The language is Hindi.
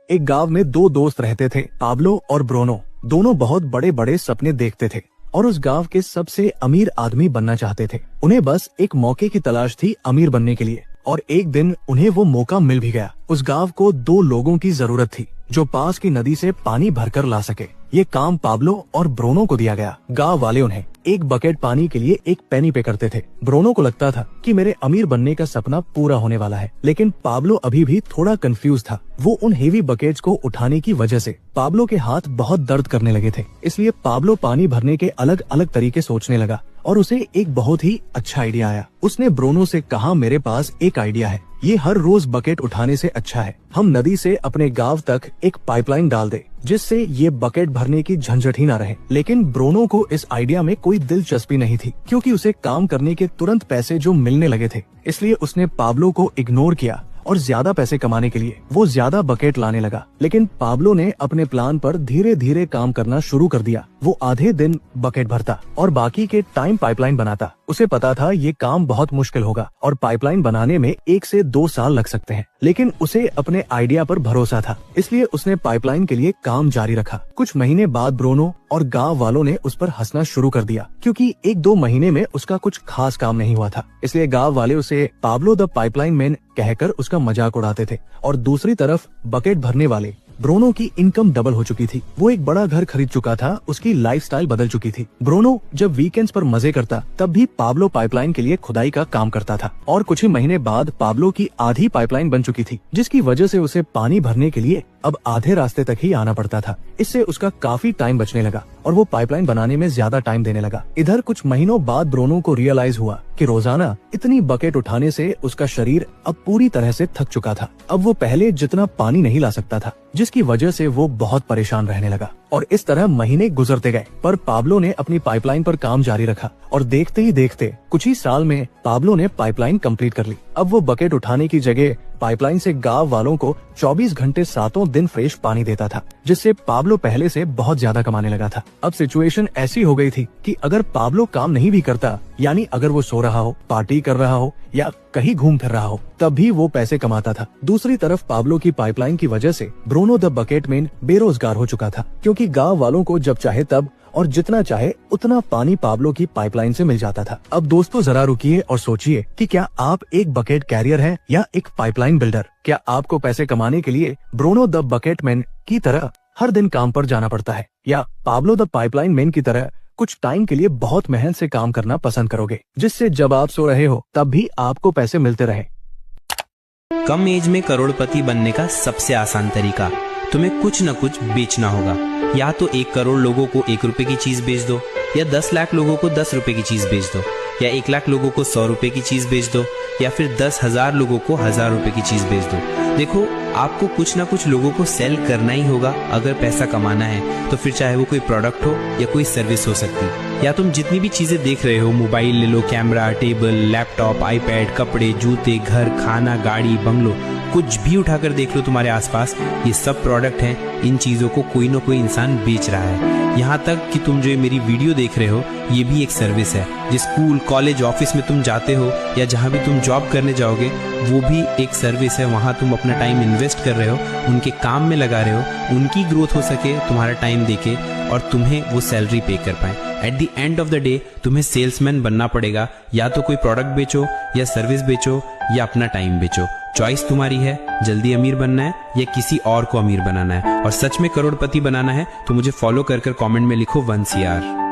एक गांव में दो दोस्त रहते थे, पाब्लो और ब्रूनो। दोनों बहुत बड़े बड़े सपने देखते थे और उस गांव के सबसे अमीर आदमी बनना चाहते थे। उन्हें बस एक मौके की तलाश थी अमीर बनने के लिए, और एक दिन उन्हें वो मौका मिल भी गया। उस गांव को दो लोगों की जरूरत थी जो पास की नदी से पानी भरकर ला सके। ये काम पाब्लो और ब्रूनो को दिया गया। गांव वाले उन्हें एक बकेट पानी के लिए एक पेनी पे करते थे। ब्रूनो को लगता था कि मेरे अमीर बनने का सपना पूरा होने वाला है, लेकिन पाब्लो अभी भी थोड़ा कंफ्यूज था। वो उन हेवी बकेट्स को उठाने की वजह से पाब्लो के हाथ बहुत दर्द करने लगे थे। इसलिए पाब्लो पानी भरने के अलग अलग तरीके सोचने लगा और उसे एक बहुत ही अच्छा आइडिया आया। उसने ब्रूनो से कहा, मेरे पास एक आइडिया है, ये हर रोज बकेट उठाने से अच्छा है हम नदी से अपने गांव तक एक पाइपलाइन डाल दे, जिससे ये बकेट भरने की झंझट ही ना रहे। लेकिन ब्रूनो को इस आइडिया में कोई दिलचस्पी नहीं थी, क्योंकि उसे काम करने के तुरंत पैसे जो मिलने लगे थे। इसलिए उसने पाब्लो को इग्नोर किया और ज्यादा पैसे कमाने के लिए वो ज्यादा बकेट लाने लगा। लेकिन पाब्लो ने अपने प्लान पर धीरे धीरे काम करना शुरू कर दिया। वो आधे दिन बकेट भरता और बाकी के टाइम पाइपलाइन बनाता। उसे पता था ये काम बहुत मुश्किल होगा और पाइपलाइन बनाने में 1 से 2 साल लग सकते हैं, लेकिन उसे अपने आइडिया पर भरोसा था, इसलिए उसने पाइपलाइन के लिए काम जारी रखा। कुछ महीने बाद ब्रूनो और गांव वालों ने उस पर हंसना शुरू कर दिया, क्योंकि 1-2 महीने में उसका कुछ खास काम नहीं हुआ था। इसलिए गांव वाले उसे पाब्लो द पाइपलाइन मैन कहकर उसका मजाक उड़ाते थे। और दूसरी तरफ बकेट भरने वाले ब्रूनो की इनकम डबल हो चुकी थी। वो एक बड़ा घर खरीद चुका था, उसकी लाइफस्टाइल बदल चुकी थी। ब्रूनो जब वीकेंड्स पर मजे करता तब भी पाब्लो पाइपलाइन के लिए खुदाई का काम करता था। और कुछ ही महीने बाद पाब्लो की आधी पाइपलाइन बन चुकी थी, जिसकी वजह से उसे पानी भरने के लिए अब आधे रास्ते तक ही आना पड़ता था। इससे उसका काफी टाइम बचने लगा और वो पाइपलाइन बनाने में ज्यादा टाइम देने लगा। इधर कुछ महीनों बाद ब्रूनो को रियलाइज हुआ कि रोजाना इतनी बकेट उठाने से उसका शरीर अब पूरी तरह से थक चुका था। अब वो पहले जितना पानी नहीं ला सकता था, जिसकी वजह से वो बहुत परेशान रहने लगा। और इस तरह महीने गुजरते गए, पर पाब्लो ने अपनी पाइपलाइन पर काम जारी रखा और देखते ही देखते कुछ ही साल में पाब्लो ने पाइपलाइन कंप्लीट कर ली। अब वो बकेट उठाने की जगह पाइपलाइन से गांव वालों को 24 घंटे 7 दिन फ्रेश पानी देता था, जिससे पाब्लो पहले से बहुत ज्यादा कमाने लगा था। अब सिचुएशन ऐसी हो गई थी कि अगर पाब्लो काम नहीं भी करता, यानी अगर वो सो रहा हो, पार्टी कर रहा हो या कहीं घूम फिर रहा हो, तब भी वो पैसे कमाता था। दूसरी तरफ पाब्लो की पाइपलाइन की वजह से ब्रूनो द बकेट मैन बेरोजगार हो चुका था, क्योंकि गांव वालों को जब चाहे तब और जितना चाहे उतना पानी पाब्लो की पाइपलाइन से मिल जाता था। अब दोस्तों जरा रुकिए और सोचिए कि क्या आप एक बकेट कैरियर हैं या एक पाइपलाइन बिल्डर? क्या आपको पैसे कमाने के लिए ब्रूनो द बकेट मैन की तरह हर दिन काम पर जाना पड़ता है, या पाब्लो द पाइपलाइन मैन की तरह कुछ टाइम के लिए बहुत मेहनत से काम करना पसंद करोगे, जिससे जब आप सो रहे हो तब भी आपको पैसे मिलते रहे? कम एज में करोड़पति बनने का सबसे आसान तरीका, तुम्हें कुछ न कुछ बेचना होगा। या तो 1 करोड़ लोगों को 1 रुपए की चीज बेच दो, या 10 लाख लोगों को 10 रुपए की चीज बेच दो, या 1 लाख लोगों को 100 रुपए की चीज बेच दो, या फिर 10,000 लोगों को 1000 रुपए की चीज बेच दो। देखो, आपको कुछ ना कुछ लोगों को सेल करना ही होगा अगर पैसा कमाना है। तो फिर चाहे वो कोई प्रोडक्ट हो या कोई सर्विस हो सकती है। या तुम जितनी भी चीजें देख रहे हो, मोबाइल ले लो, कैमरा, टेबल, लैपटॉप, आईपैड, कपड़े, जूते, घर, खाना, गाड़ी, बंगलो, कुछ भी उठाकर देख लो तुम्हारे आसपास, ये सब प्रोडक्ट हैं। इन चीजों को कोई ना कोई इंसान बेच रहा है। यहाँ तक कि तुम जो मेरी वीडियो देख रहे हो, ये भी एक सर्विस है। जिस स्कूल, कॉलेज, ऑफिस में तुम जाते हो या जहाँ भी तुम जॉब करने जाओगे, वो भी एक सर्विस है। वहाँ तुम अपना टाइम इन्वेस्ट कर रहे हो, उनके काम में लगा रहे हो, उनकी ग्रोथ हो सके तुम्हारा टाइम देके, और तुम्हें वो सैलरी पे कर पाए। At the end of the day तुम्हें सेल्समैन बनना पड़ेगा। या तो कोई प्रोडक्ट बेचो, या सर्विस बेचो, या अपना टाइम बेचो। चॉइस तुम्हारी है, जल्दी अमीर बनना है या किसी और को अमीर बनाना है। और सच में करोड़पति बनाना है तो मुझे फॉलो कर कमेंट में लिखो 1 CR।